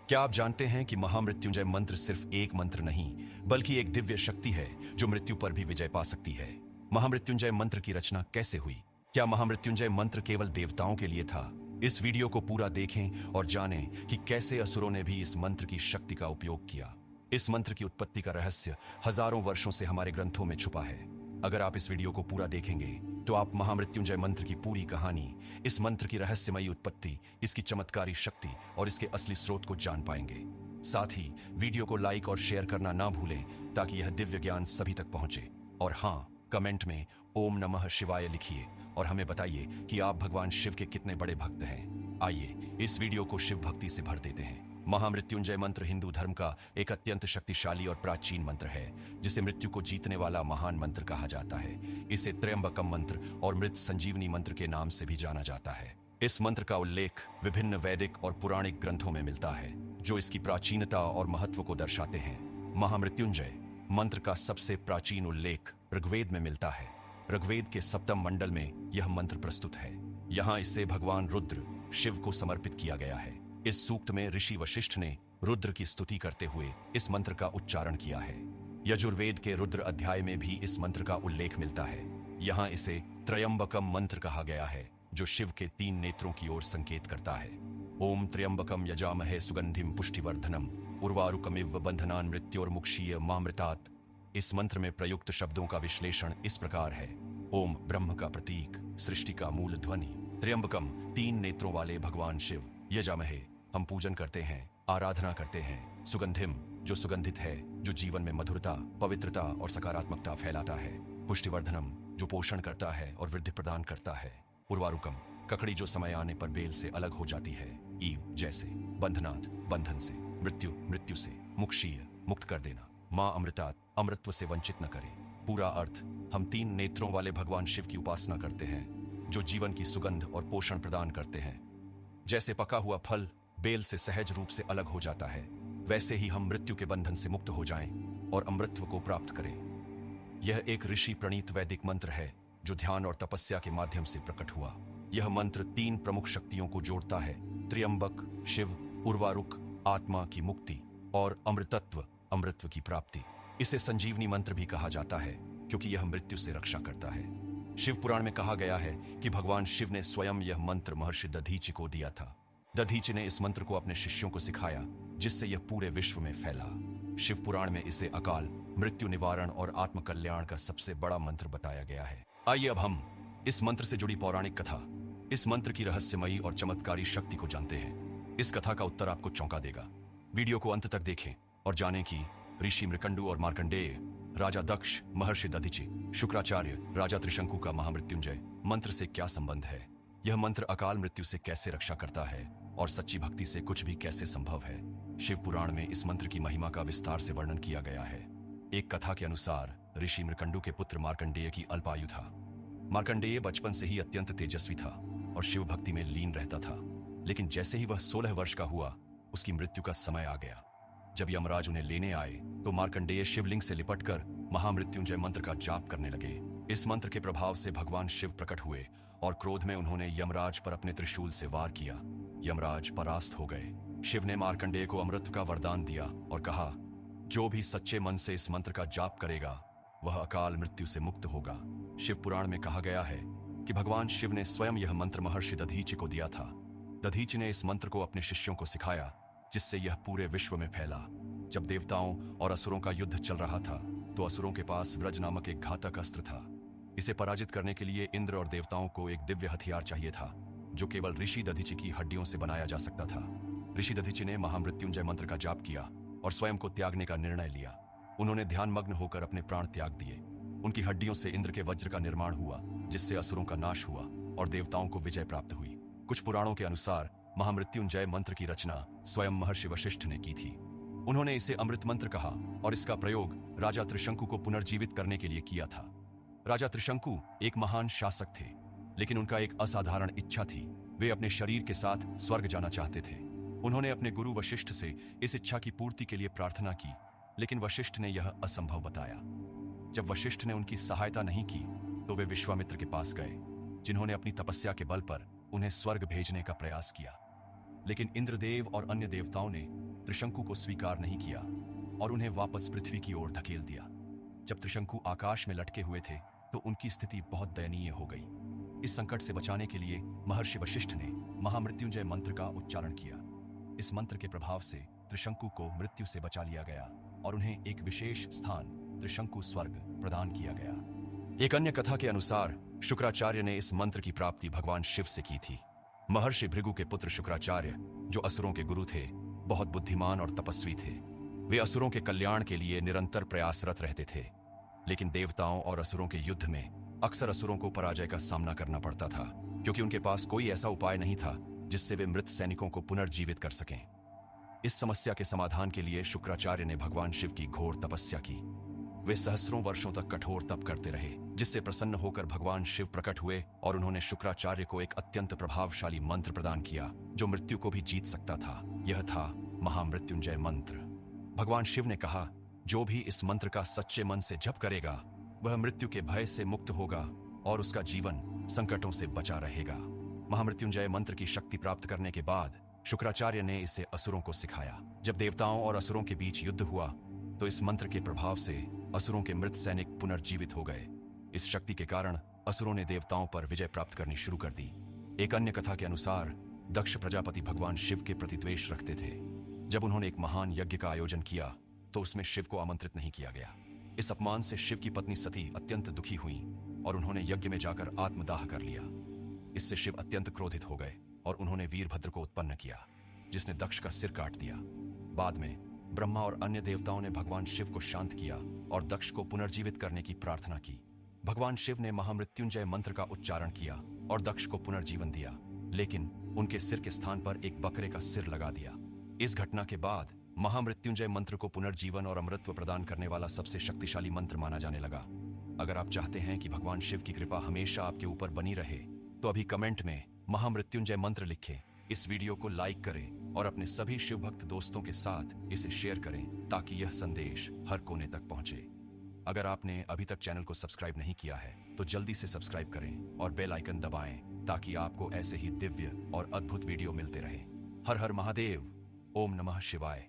क्या आप जानते हैं कि महामृत्युंजय मंत्र सिर्फ एक मंत्र नहीं, बल्कि एक दिव्य शक्ति है जो मृत्यु पर भी विजय पा सकती है। महामृत्युंजय मंत्र की रचना कैसे हुई? क्या महामृत्युंजय मंत्र केवल देवताओं के लिए था? इस वीडियो को पूरा देखें और जानें कि कैसे असुरों ने भी इस मंत्र की शक्ति का उपयोग किया। इस मंत्र की उत्पत्ति का रहस्य हजारों वर्षों से हमारे ग्रंथों में छुपा है। अगर आप इस वीडियो को पूरा देखेंगे तो आप महामृत्युंजय मंत्र की पूरी कहानी, इस मंत्र की रहस्यमयी उत्पत्ति, इसकी चमत्कारी शक्ति और इसके असली स्रोत को जान पाएंगे। साथ ही वीडियो को लाइक और शेयर करना ना भूलें ताकि यह दिव्य ज्ञान सभी तक पहुंचे। और हाँ, कमेंट में ओम नमः शिवाय लिखिए और हमें बताइए कि आप भगवान शिव के कितने बड़े भक्त हैं। आइए इस वीडियो को शिव भक्ति से भर देते हैं। महामृत्युंजय मंत्र हिंदू धर्म का एक अत्यंत शक्तिशाली और प्राचीन मंत्र है, जिसे मृत्यु को जीतने वाला महान मंत्र कहा जाता है। इसे त्र्यंबकम मंत्र और मृत संजीवनी मंत्र के नाम से भी जाना जाता है। इस मंत्र का उल्लेख विभिन्न वैदिक और पौराणिक ग्रंथों में मिलता है, जो इसकी प्राचीनता और महत्व को दर्शाते हैं। महामृत्युंजय मंत्र का सबसे प्राचीन उल्लेख ऋग्वेद में मिलता है। ऋग्वेद के सप्तम मंडल में यह मंत्र प्रस्तुत है। यहाँ इसे भगवान रुद्र शिव को समर्पित किया गया है। इस सूक्त में ऋषि वशिष्ठ ने रुद्र की स्तुति करते हुए इस मंत्र का उच्चारण किया है। यजुर्वेद के रुद्र अध्याय में भी इस मंत्र का उल्लेख मिलता है। यहाँ इसे त्र्यंबकम मंत्र कहा गया है, जो शिव के 3 नेत्रों की ओर संकेत करता है। ओम त्र्यंबकम यजामहे सुगंधिम पुष्टिवर्धनम उर्वारुकमिव बंधनान मृत्योर्मुक्षीय मामृतात्। इस मंत्र में प्रयुक्त शब्दों का विश्लेषण इस प्रकार है। ओम ब्रह्म का प्रतीक, सृष्टि का मूल ध्वनि। त्र्यंबकम 3 नेत्रों वाले भगवान शिव। यजामहे हम पूजन करते हैं, आराधना करते हैं। सुगंधिम जो सुगंधित है, जो जीवन में मधुरता, पवित्रता और सकारात्मकता फैलाता है। पुष्टिवर्धनम जो पोषण करता है और वृद्धि प्रदान करता है। उर्वारुकम ककड़ी जो समय आने पर बेल से अलग हो जाती है। ईव जैसे। बंधनात् बंधन से। मृत्यु मृत्यु से। मुक्षीय मुक्त कर देना। मां अमृतात् अमृत्व से वंचित न करे। पूरा अर्थ, हम 3 नेत्रों वाले भगवान शिव की उपासना करते हैं, जो जीवन की सुगंध और पोषण प्रदान करते हैं। जैसे पका हुआ फल बेल से सहज रूप से अलग हो जाता है, वैसे ही हम मृत्यु के बंधन से मुक्त हो जाएं और अमृतत्व को प्राप्त करें। यह एक ऋषि प्रणीत वैदिक मंत्र है, जो ध्यान और तपस्या के माध्यम से प्रकट हुआ। यह मंत्र 3 प्रमुख शक्तियों को जोड़ता है: त्र्यंबक शिव, उर्वारुक आत्मा की मुक्ति और अमृतत्व अमृतत्व की प्राप्ति। इसे संजीवनी मंत्र भी कहा जाता है, क्योंकि यह मृत्यु से रक्षा करता है। शिव पुराण में कहा गया है कि भगवान शिव ने स्वयं यह मंत्र महर्षि दधीचि को दिया था। दधीचि ने इस मंत्र को अपने शिष्यों को सिखाया, जिससे यह पूरे विश्व में फैला। शिव पुराण में इसे अकाल मृत्यु निवारण और आत्मकल्याण का सबसे बड़ा मंत्र बताया गया है। आइए अब हम इस मंत्र से जुड़ी पौराणिक कथा, इस मंत्र की रहस्यमयी और चमत्कारी शक्ति को जानते हैं। इस कथा का उत्तर आपको चौंका देगा। वीडियो को अंत तक देखें और जानें कि ऋषि मृकंडु और मार्कंडेय, राजा दक्ष, महर्षि दधीचि, शुक्राचार्य, राजा त्रिशंकु का महामृत्युंजय मंत्र से क्या संबंध है। यह मंत्र अकाल मृत्यु से कैसे रक्षा करता है और सच्ची भक्ति से कुछ भी कैसे संभव है। शिव पुराण में इस मंत्र की महिमा का विस्तार से वर्णन किया गया है। एक कथा के अनुसार ऋषि मृकंडु के पुत्र मार्कंडेय की अल्प आयु था। मार्कंडेय बचपन से ही अत्यंत तेजस्वी था और शिव भक्ति में लीन रहता था। लेकिन जैसे ही वह 16 वर्ष का हुआ, उसकी मृत्यु का समय आ गया। जब यमराज उन्हें लेने आए तो मार्कंडेय शिवलिंग से लिपटकर महामृत्युंजय मंत्र का जाप करने लगे। इस मंत्र के प्रभाव से भगवान शिव प्रकट हुए और क्रोध में उन्होंने यमराज पर अपने त्रिशूल से वार किया। यमराज परास्त हो गए। शिव ने मार्कंडेय को अमृत का वरदान दिया और कहा, जो भी सच्चे मन से इस मंत्र का जाप करेगा, वह अकाल मृत्यु से मुक्त होगा। शिव पुराण में कहा गया है कि भगवान शिव ने स्वयं यह मंत्र महर्षि दधीचि को दिया था। दधीचि ने इस मंत्र को अपने शिष्यों को सिखाया, जिससे यह पूरे विश्व में फैला। जब देवताओं और असुरों का युद्ध चल रहा था, तो असुरों के पास व्रज नामक एक घातक अस्त्र था। इसे पराजित करने के लिए इंद्र और देवताओं को एक दिव्य हथियार चाहिए था, जो केवल ऋषि दधीचि की हड्डियों से बनाया जा सकता था। ऋषि दधीचि ने महामृत्युंजय मंत्र का जाप किया और स्वयं को त्यागने का निर्णय लिया। उन्होंने ध्यानमग्न होकर अपने प्राण त्याग दिए। उनकी हड्डियों से इंद्र के वज्र का निर्माण हुआ, जिससे असुरों का नाश हुआ और देवताओं को विजय प्राप्त हुई। कुछ पुराणों के अनुसार महामृत्युंजय मंत्र की रचना स्वयं महर्षि वशिष्ठ ने की थी। उन्होंने इसे अमृत मंत्र कहा और इसका प्रयोग राजा त्रिशंकु को पुनर्जीवित करने के लिए किया था। राजा त्रिशंकु एक महान शासक थे, लेकिन उनका एक असाधारण इच्छा थी। वे अपने शरीर के साथ स्वर्ग जाना चाहते थे। उन्होंने अपने गुरु वशिष्ठ से इस इच्छा की पूर्ति के लिए प्रार्थना की, लेकिन वशिष्ठ ने यह असंभव बताया। जब वशिष्ठ ने उनकी सहायता नहीं की, तो वे विश्वामित्र के पास गए, जिन्होंने अपनी तपस्या के बल पर उन्हें स्वर्ग भेजने का प्रयास किया। लेकिन इंद्रदेव और अन्य देवताओं ने त्रिशंकु को स्वीकार नहीं किया और उन्हें वापस पृथ्वी की ओर धकेल दिया। जब त्रिशंकु आकाश में लटके हुए थे तो उनकी स्थिति बहुत दयनीय हो गई। इस संकट से बचाने के लिए महर्षि वशिष्ठ ने महामृत्युंजय मंत्र का उच्चारण किया। इस मंत्र के प्रभाव से त्रिशंकु को मृत्यु से बचा लिया गया और उन्हें एक विशेष स्थान त्रिशंकु स्वर्ग प्रदान किया गया। एक अन्य कथा के अनुसार शुक्राचार्य ने इस मंत्र की प्राप्ति भगवान शिव से की थी। महर्षि भृगु के पुत्र शुक्राचार्य, जो असुरों के गुरु थे, बहुत बुद्धिमान और तपस्वी थे। वे असुरों के कल्याण के लिए निरंतर प्रयासरत रहते थे, लेकिन देवताओं और असुरों के युद्ध में अक्सर असुरों को पराजय का सामना करना पड़ता था, क्योंकि उनके पास कोई ऐसा उपाय नहीं था जिससे वे मृत सैनिकों को पुनर्जीवित कर सकें। इस समस्या के समाधान के लिए शुक्राचार्य ने भगवान शिव की घोर तपस्या की। वे सहस्रों वर्षों तक कठोर तप करते रहे, जिससे प्रसन्न होकर भगवान शिव प्रकट हुए और उन्होंने शुक्राचार्य को एक अत्यंत प्रभावशाली मंत्र प्रदान किया जो मृत्यु को भी जीत सकता था। यह था महामृत्युंजय मंत्र। भगवान शिव ने कहा, जो भी इस मंत्र का सच्चे मन से जप करेगा वह मृत्यु के भय से मुक्त होगा और उसका जीवन संकटों से बचा रहेगा। महामृत्युंजय मंत्र की शक्ति प्राप्त करने के बाद शुक्राचार्य ने इसे असुरों को सिखाया। जब देवताओं और असुरों के बीच युद्ध हुआ तो इस मंत्र के प्रभाव से असुरों के मृत सैनिक पुनर्जीवित हो गए। इस शक्ति के कारण असुरों ने देवताओं पर विजय प्राप्त करनी शुरू कर दी। एक अन्य कथा के अनुसार दक्ष प्रजापति भगवान शिव के प्रति द्वेष रखते थे। जब उन्होंने एक महान यज्ञ का आयोजन किया तो उसमें शिव को आमंत्रित नहीं किया गया। इस अपमान से शिव की पत्नी सती अत्यंत दुखी हुई और उन्होंने यज्ञ में जाकर आत्मदाह कर लिया। इससे शिव अत्यंत क्रोधित हो गए और उन्होंने वीरभद्र को उत्पन्न किया, जिसने दक्ष का सिर काट दिया। बाद में ब्रह्मा और अन्य देवताओं ने भगवान शिव को शांत किया और दक्ष को पुनर्जीवित करने की प्रार्थना की। भगवान शिव ने महामृत्युंजय मंत्र का उच्चारण किया और दक्ष को पुनर्जीवन दिया, लेकिन उनके सिर के स्थान पर एक बकरे का सिर लगा दिया। इस घटना के बाद महामृत्युंजय मंत्र को पुनर्जीवन और अमृतत्व प्रदान करने वाला सबसे शक्तिशाली मंत्र माना जाने लगा। अगर आप चाहते हैं कि भगवान शिव की कृपा हमेशा आपके ऊपर बनी रहे तो अभी कमेंट में महामृत्युंजय मंत्र लिखें। इस वीडियो को लाइक करें और अपने सभी शिव भक्त दोस्तों के साथ इसे शेयर करें ताकि यह संदेश हर कोने तक पहुंचे। अगर आपने अभी तक चैनल को सब्सक्राइब नहीं किया है तो जल्दी से सब्सक्राइब करें और बेल आइकन दबाएं ताकि आपको ऐसे ही दिव्य और अद्भुत वीडियो मिलते रहे। हर हर महादेव। ओम नमः शिवाय।